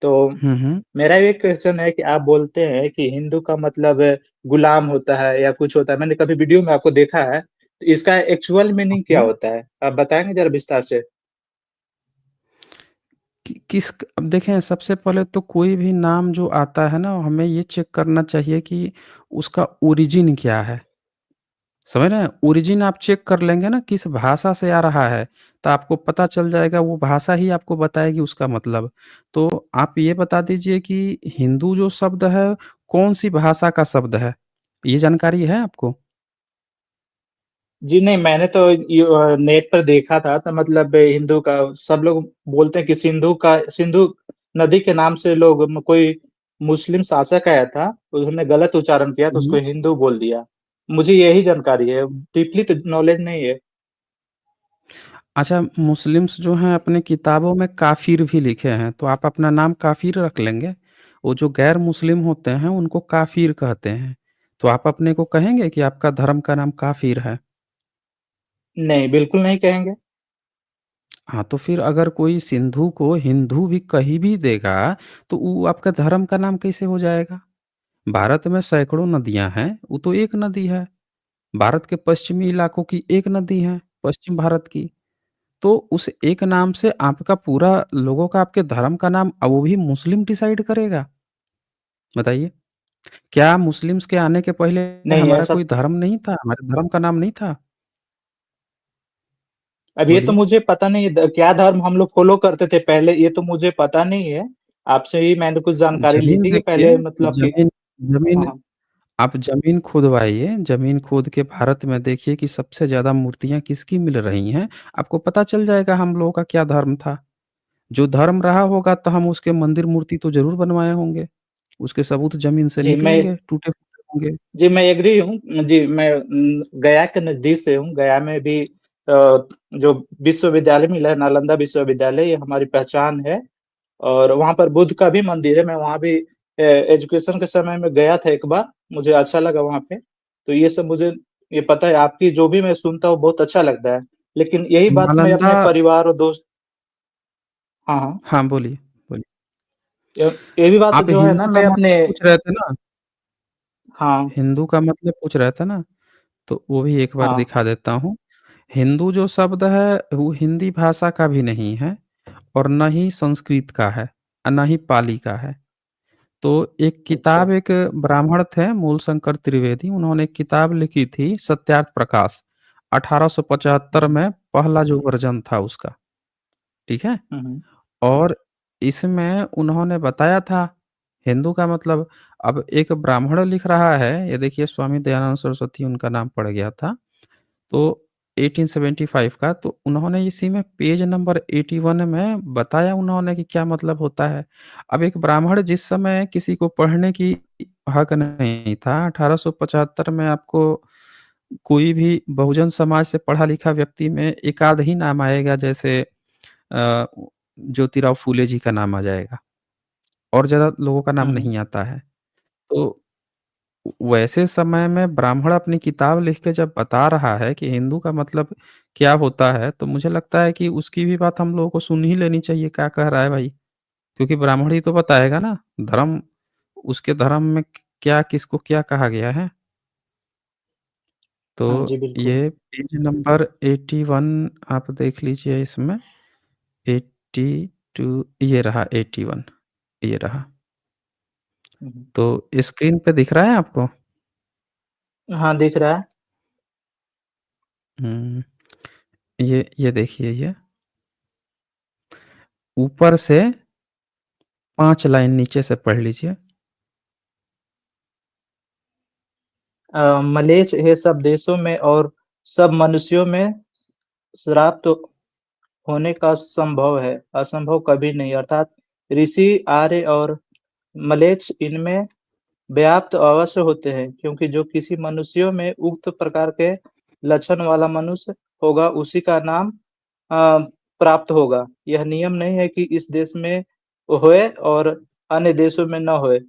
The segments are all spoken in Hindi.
तो हुँ, हुँ। मेरा ये क्वेश्चन है कि आप बोलते हैं कि हिंदू का मतलब गुलाम होता है या कुछ होता है, मैंने कभी वीडियो में आपको देखा है, तो इसका एक्चुअल मीनिंग ओके। क्या होता है? आप बताएँगे ज़रा विस्तार से? कि किस अब देखें सबसे पहले तो कोई भी नाम जो आता है ना, हमें ये चेक करना चाहिए कि उसका ओरिजिन क्या है। समझ रहे हैं? ओरिजिन आप चेक कर लेंगे ना किस भाषा से आ रहा है, तो आपको पता चल जाएगा वो भाषा ही आपको बताएगी उसका मतलब। तो आप ये बता दीजिए कि हिंदू जो शब्द है, कौन-सी भाषा का शब्द है? ये जानकारी है आपको? जी नहीं, मैंने तो नेट पर देखा था, तो मतलब हिंदू का सब लोग बोलते हैं कि सिंधु नदी के नाम से लोग कोई मुस्लिम शासक आया था, तो उन्होंने गलत उच्चारण किया, तो उसको हुँ। हिंदू बोल दिया। मुझे यही जानकारी है, डीपली तो नॉलेज नहीं है। अच्छा, मुस्लिम्स जो हैं अपनी किताबों में काफ़िर भी लिखे हैं, तो आप अपना नाम काफ़िर रख लेंगे। वो जो गैर मुस्लिम होते हैं उनको काफ़िर कहते हैं। तो आप अपने को कहेंगे कि आपका धर्म का नाम काफ़िर है? नहीं, बिल्कुल नहीं कहेंगे। हाँ, तो फिर अगर कोई सिंधु को हिंदू भी कह भी देगा, तो वो आपका धर्म का नाम कैसे हो जाएगा? भारत में सैकड़ों नदियाँ हैं, वो तो एक नदी है। भारत के पश्चिमी इलाकों की एक नदी है, पश्चिम भारत की। तो उस एक नाम से आपका पूरा लोगों का आपके धर्म का नाम वो भी मुस्लिम डिसाइड करेगा? बताइए। क्या मुस्लिम्स के आने के पहले नहीं, हमारा ऐसा कोई तो धर्म नहीं था? हमारे धर्म का नाम नहीं था? अब ये तो बोलिए। मुझे पता नहीं है क्या धर्म हम लोग फ़ॉलो करते थे पहले, ये तो मुझे पता नहीं है। आपसे ही मैंने कुछ जानकारी ली ज़मीन थी कि देखिए, पहले मतलब कि ज़मीन ज़मीन हाँ, हाँ। आप ज़मीन खुदवाइए, ज़मीन खोद के भारत में देखिए कि सबसे ज़्यादा मूर्तियाँ किसकी मिल रही हैं, आपको पता चल जाएगा हम लोगों का क्या धर्म था। जो धर्म रहा होगा तो हम उसके मंदिर मूर्ति तो ज़रूर बनवाए होंगे। उसके सबूत ज़मीन से जी, मैं निकलेंगे, टूटे-फूटे होंगे। जी, मैं एग्री हूँ। जी, मैं गया के नज़दीक से हूँ। गया में भी जो विश्वविद्यालय मिला है, नालंदा विश्वविद्यालय, ये हमारी पहचान है और वहाँ पर बुद्ध का भी मंदिर है। मैं वहाँ भी एजुकेशन के समय में गया था एक बार, मुझे अच्छा लगा वहाँ पे। तो ये सब मुझे ये पता है, आपकी जो भी मैं सुनता हूँ, बहुत अच्छा लगता है। लेकिन यही बात मैं नालंदा अपने परिवार और दोस्त हाँ, हाँ। हाँ, बोलिए, बोलिए। य ये भी बात आप जो है ना, हिंदू का मैं अपने मतलब पूछ रहे थे ना? हाँ, हिंदू का मतलब पूछ रहे थे ना? तो वो भी एक बार हाँ। दिखा देता हूँ। हिंदू जो शब्द है, वो हिंदी भाषा का भी नहीं है और ना ही संस्कृत का है ना ही पाली का है। तो एक अच्छा। किताब एक ब्राह्मण थे मूलशंकर त्रिवेदी, उन्होंने एक किताब लिखी थी सत्यार्थ प्रकाश, 1875 हुँ, में पहला जो वर्ज़न था उसका, ठीक है? हुँ, हुँ। और इसमें उन्होंने बताया था हिंदू का मतलब अब एक ब्राह्मण लिख रहा है, ये देखिए स्वामी दयानंद सरस्वती उनका नाम पड़ गया था। तो 1875 का तो उन्होंने इसी में पेज नंबर 81 में बताया उन्होंने कि क्या मतलब होता है। अब एक ब्राह्मण जिस समय किसी को पढ़ने की हक नहीं था, 1875 में आपको कोई भी बहुजन समाज से पढ़ा-लिखा व्यक्ति में एक आध ही नाम आएगा जैसे अ, ज्योतिराव फूले जी का नाम आ जाएगा और ज़्यादा लोगों का नाम हुँ, हुँ। नहीं आता है। तो वैसे समय में ब्राह्मण अपनी किताब लिख के जब बता रहा है कि हिंदू का मतलब क्या होता है, तो मुझे लगता है कि उसकी भी बात हम लोगों को सुन ही लेनी चाहिए, क्या कह रहा है भाई? क्योंकि ब्राह्मण ही तो बताएगा ना, धर्म उसके धर्म में क्या किसको क्या कहा गया है। तो हाँ जी, बिल्कुल। ये पेज नंबर 81 आप देख लीजिए इसमें 82 ये रहा 81 ये रहा। हुँ, हुँ। तो स्क्रीन पे दिख रहा है आपको? हाँ, दिख रहा है। हुँ, ये देखिए ये, ऊपर से 5 लाइन नीचे से पढ़ लीजिए। मलेच्छ ये सब देशों में और सब मनुष्यों में श्राप तो होने का संभव है, असंभव कभी नहीं अर्थात ऋषि, आर्य और म्लेच्छ इनमें व्याप्त अवश्य होते हैं, क्योंकि जो किसी मनुष्यों में उक्त प्रकार के लक्षण वाला मनुष्य होगा, उसी का नाम प्राप्त होगा। यह नियम नहीं है कि इस देश में होए और अन्य देशों में न होए।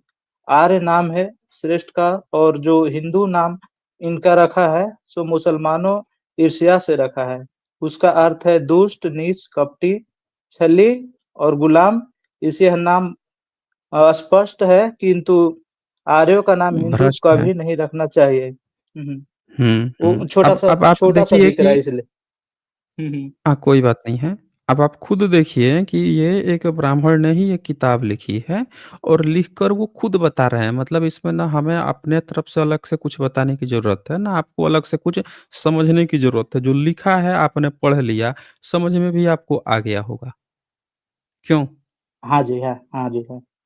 आर्य नाम है श्रेष्ठ का और जो हिंदू नाम इनका रखा है, सो मुसलमानों ईर्ष्या से रखा है। उसका अर्थ है दुष्ट, नीच, कपटी, छली और गुलाम। इसे यह नाम स्पष्ट है, किंतु आर्यों का नाम हिंदू भ्रष्ट है। कभी नहीं रखना चाहिए। वो अब छोटा-सा अब आप छोटा-सा देखिए दिख रहा कि है इसलिए। हुँ, हुँ। हाँ, कोई बात नहीं है। अब आप खुद देखिए कि ये एक ब्राह्मण ने ही ये किताब लिखी है और लिखकर वो खुद बता रहे हैं। मतलब इसमें ना हमें अपने तरफ से अलग से कुछ बताने की ज़रूरत है, ना आपको अलग से कुछ समझने की ज़रूरत है। जो लिखा है आपने पढ़ लिया, समझ में भी आपको आ गया होगा। क्यों? हाँ जी, है। हाँ जी, है।